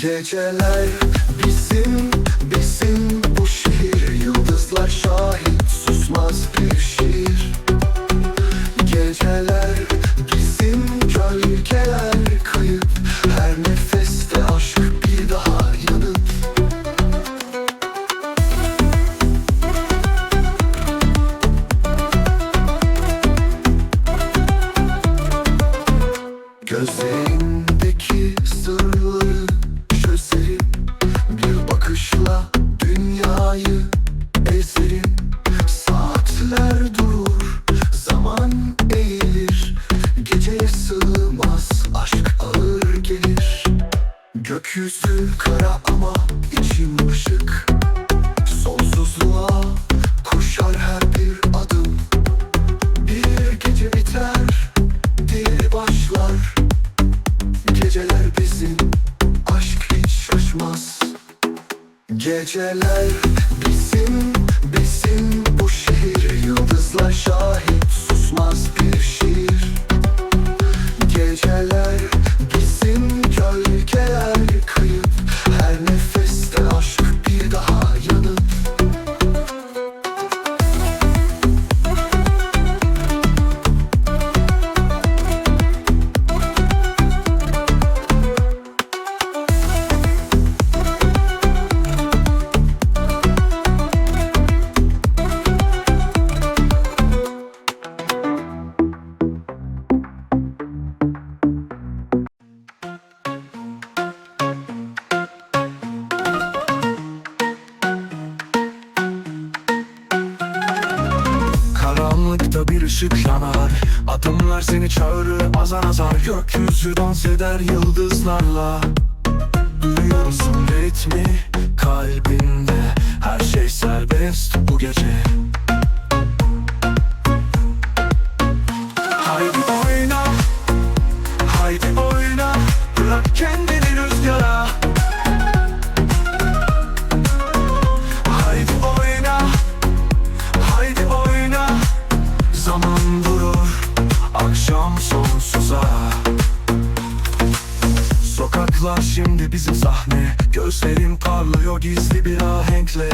Geceler bizim, bizim bu şehir. Yıldızlar şahit, susmaz bir şiir. Geceler bizim, gölgeler kayıp. Her nefeste aşk bir daha yanıp. Gözlerindeki sırları çözerim. Bir bakışla dünyayı ezerim. Saatler durur, zaman eğilir. Geceye sığmaz, aşk ağır gelir. Gökyüzü kara ama içim ışık. Sonsuzluğa koşar her bir adım. Bir gece biter, diğeri başlar. Geceler bizim, aşk hiç şaşmaz. Geceler bizim, bizim bu şehir. Yıldızlar şahit, susmaz bir şiir. Geceler bizim, gölgeler kayıp. Her nefeste aşk bir daha yanıp. Karanlıkta bir ışık yanar. Adımlar seni çağırır azar azar. Gökyüzü dans eder yıldızlarla. Duyuyorsun ritmi kalbinde. Her şey serbest bu gece. Haydi oyna, haydi oyna. Bırak kendini rüzgara. Haydi oyna, haydi oyna. Zaman durur, akşam sonsuza. Sokaklar şimdi bizim sahne. Gözlerim parlıyor gizli bir ahenkle.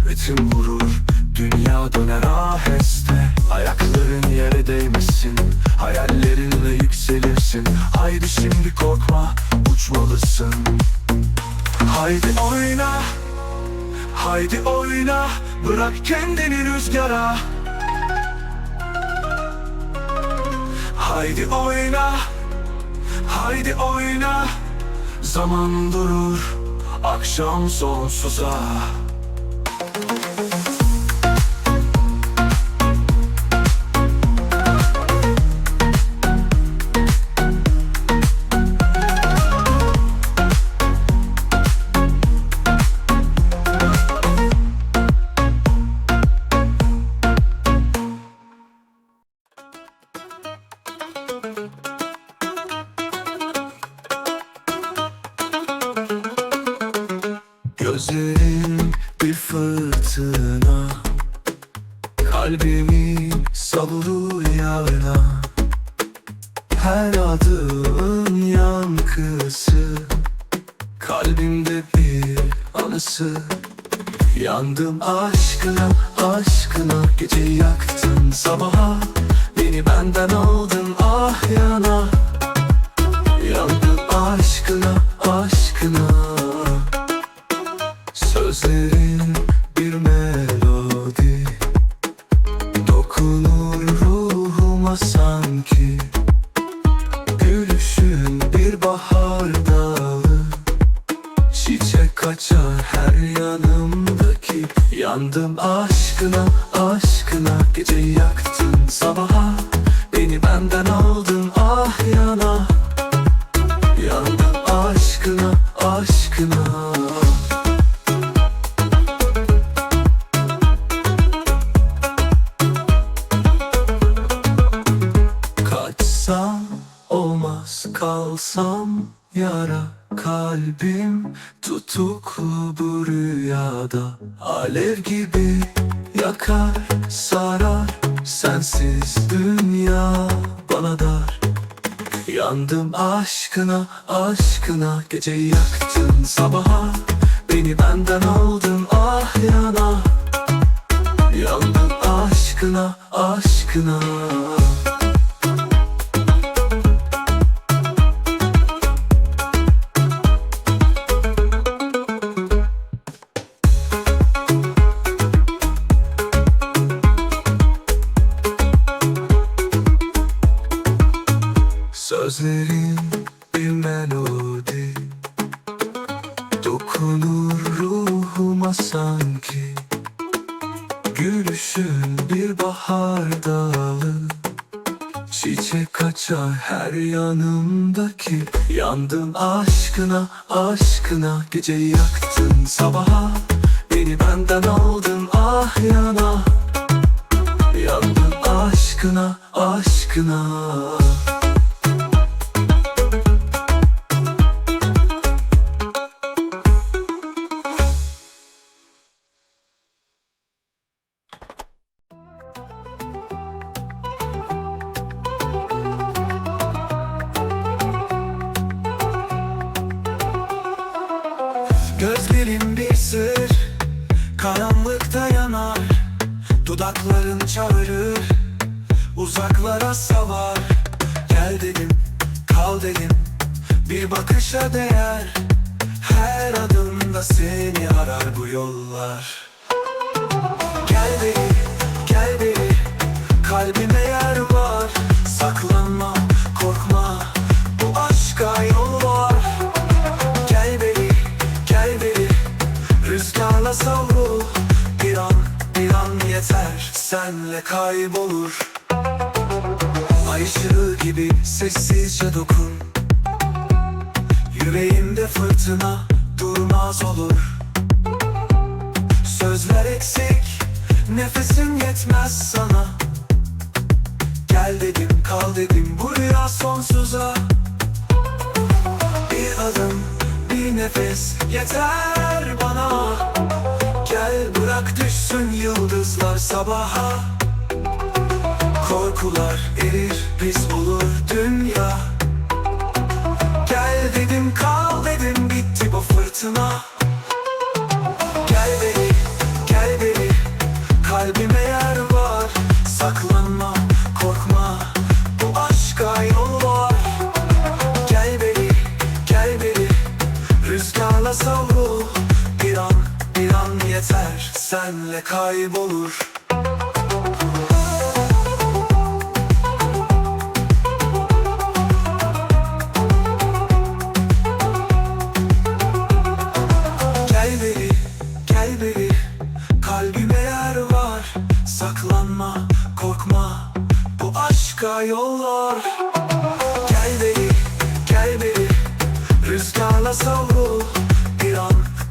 Ritim vurur, dünya döner aheste. Ayakların yere değmesin, hayallerinle yükselirsin. Haydi şimdi korkma, uçmalısın. Haydi oyna, haydi oyna. Bırak kendini rüzgara. Haydi oyna, haydi oyna. Zaman durur, akşam sonsuza. Gözlerin bir fırtına. Kalbimi savurur yağına. Her adımın yankısı. Kalbimde bir anısı. Yandım aşkına, aşkına. Geceyi yaktın sabaha. Beni benden aldın ah yana. Yandım aşkına, aşkına. Sözlerin bir melodi. Dokunur ruhuma sanki. Gülüşün bir bahar dağı. Çiçek açar her yanımdaki. Yandım aşkına, aşkına. Geceyi yaktın sabaha. Beni benden aldın ah yana. Yandım aşkına, aşkına. Kaçsam olmaz, kalsam yara. Kalbim tutuklu bu rüyada. Alev gibi yakar, sarar. Sensiz dünya bana dar. Yandım aşkına, aşkına. Geceyi yaktın sabaha, beni benden aldın ah yana. Yandım aşkına, aşkına. Sözlerin bir melodi, dokunur ruhuma sanki. Gülüşün bir bahar dalı, çiçek açar her yanımdaki. Yandım aşkına, aşkına. Geceyi yaktın sabaha, beni benden aldın ah yana. Yandım aşkına, aşkına. Gözlerin bir sır, karanlıkta yanar. Dudakların çağırır, uzaklara savar. Gel dedim, kal dedim, bir bakışa değer. Her adımda seni arar bu yollar. Gel beni, gel beni, kalbime yer var. Saklanma, korkma, bu aşka yol var. Gel beni, gel beni, rüzgarla savrul. Bir an yeter, senle kaybolur. Ay ışığı gibi sessizce dokun. Yüreğimde fırtına durmaz olur. Sözler eksik, nefesim yetmez sana. Gel dedim, kal dedim, bu rüya sonsuza. Bir adım, bir nefes yeter bana. Gel bırak düşsün yıldızlar sabaha. Korkular erir, biz olur dünya. Gel dedim, kal dedim, bitti bu fırtına. Gel beni, gel beni, kalbime yer var. Saklanma, korkma, bu aşka yol var. Gel beni, gel beni, rüzgarla savrul. Bir an yeter, senle kaybolur. Gel beni, gel beni, kalbime yer var. Saklanma, korkma, bu aşka yollar. Gel beni, gel beni, rüzgarla savrul.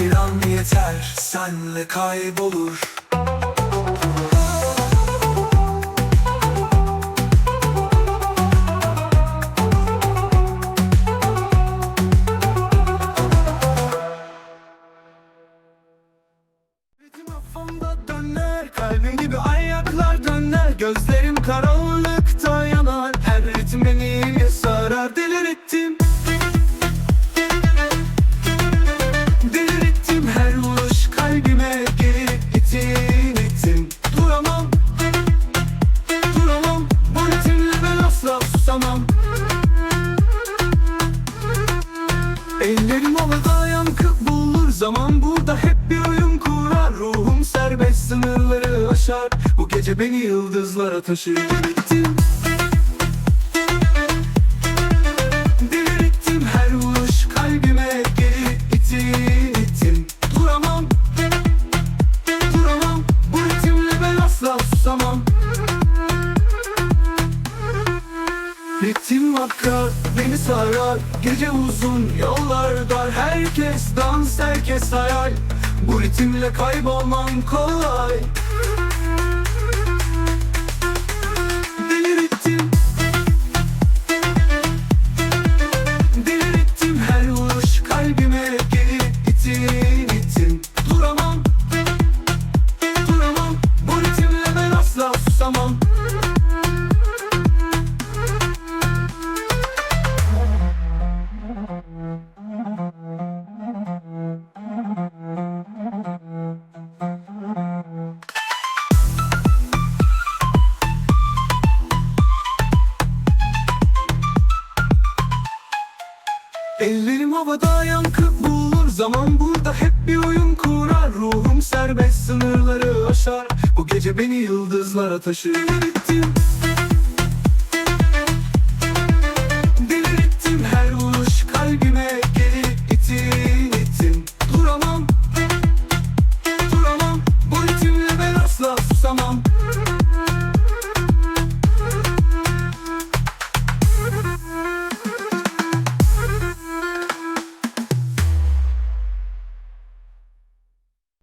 Bir an yeter, senle kaybolur. Ritim kafamda döner, kalbim gibi ayaklar döner. Gözlerim karanlıkta yanar, her ritim beni sarar. Delirttim, delirttim, her vuruş kalbime geri ittin. Duramam, duramam, bu ritimle ben asla susamam. Ellerim havada yankı bulur, zaman burada hep bir oyun kurar. Ruhum serbest, sınırları aşar, bu gece beni yıldızlara taşır. Delirttim, delirttim, her vuruş kalbime geri ittin. Duramam, duramam, bu ritimle ben asla susamam. Ritim akar, beni sarar, gece uzun, yollar dar. Herkes dans, herkes hayal, bu ritimle kaybolmam kolay. Delirttim, delirttim, her vuruş kalbime geri ittin. Duramam, duramam, bu ritimle ben asla susamam. Ellerim havada yankı bulur, zaman burada hep bir oyun kurar. Ruhum serbest, sınırları aşar, bu gece beni yıldızlara taşır. Bittim